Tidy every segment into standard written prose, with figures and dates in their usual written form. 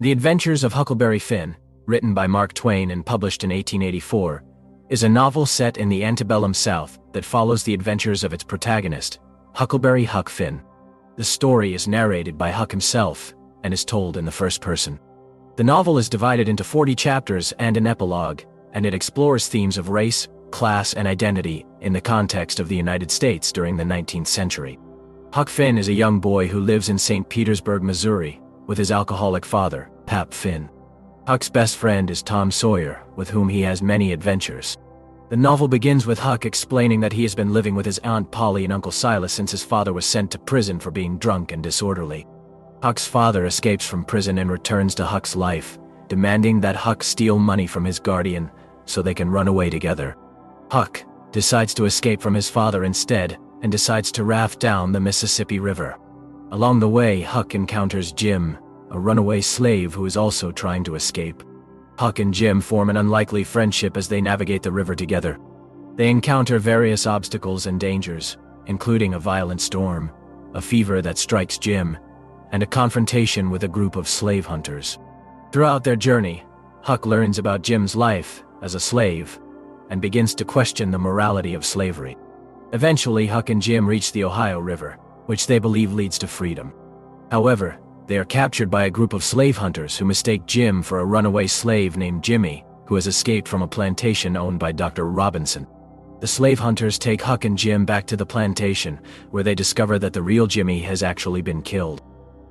The Adventures of Huckleberry Finn, written by Mark Twain and published in 1884, is a novel set in the antebellum South that follows the adventures of its protagonist, Huckleberry Huck Finn. The story is narrated by Huck himself and is told in the first person. The novel is divided into 40 chapters and an epilogue, and it explores themes of race, class, and identity in the context of the United States during the 19th century. Huck Finn is a young boy who lives in St. Petersburg, Missouri, with his alcoholic father, Pap Finn. Huck's best friend is Tom Sawyer, with whom he has many adventures. The novel begins with Huck explaining that he has been living with his Aunt Polly and Uncle Silas since his father was sent to prison for being drunk and disorderly. Huck's father escapes from prison and returns to Huck's life, demanding that Huck steal money from his guardian so they can run away together. Huck decides to escape from his father instead and decides to raft down the Mississippi River. Along the way, Huck encounters Jim, a runaway slave who is also trying to escape. Huck and Jim form an unlikely friendship as they navigate the river together. They encounter various obstacles and dangers, including a violent storm, a fever that strikes Jim, and a confrontation with a group of slave hunters. Throughout their journey, Huck learns about Jim's life as a slave and begins to question the morality of slavery. Eventually, Huck and Jim reach the Ohio River, which they believe leads to freedom. However, they are captured by a group of slave hunters who mistake Jim for a runaway slave named Jimmy, who has escaped from a plantation owned by Dr. Robinson. The slave hunters take Huck and Jim back to the plantation, where they discover that the real Jimmy has actually been killed.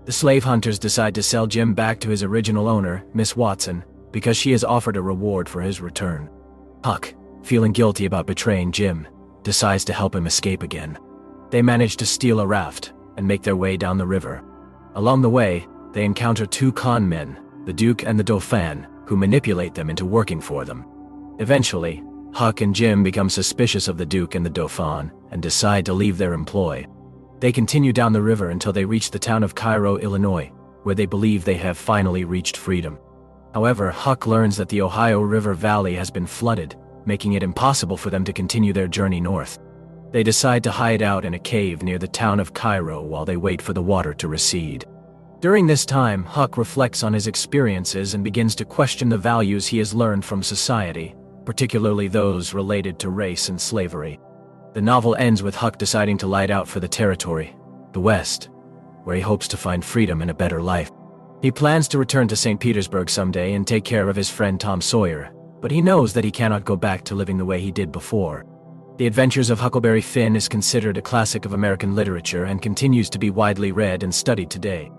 The slave hunters decide to sell Jim back to his original owner, Miss Watson, because she has offered a reward for his return. Huck, feeling guilty about betraying Jim, decides to help him escape again. They manage to steal a raft and make their way down the river. Along the way, they encounter two con men, the Duke and the Dauphin, who manipulate them into working for them. Eventually, Huck and Jim become suspicious of the Duke and the Dauphin and decide to leave their employ. They continue down the river until they reach the town of Cairo, Illinois, where they believe they have finally reached freedom. However, Huck learns that the Ohio River Valley has been flooded, making it impossible for them to continue their journey north. They decide to hide out in a cave near the town of Cairo while they wait for the water to recede. During this time, Huck reflects on his experiences and begins to question the values he has learned from society, particularly those related to race and slavery. The novel ends with Huck deciding to light out for the territory, the West, where he hopes to find freedom and a better life. He plans to return to St. Petersburg someday and take care of his friend Tom Sawyer, but he knows that he cannot go back to living the way he did before. The Adventures of Huckleberry Finn is considered a classic of American literature and continues to be widely read and studied today.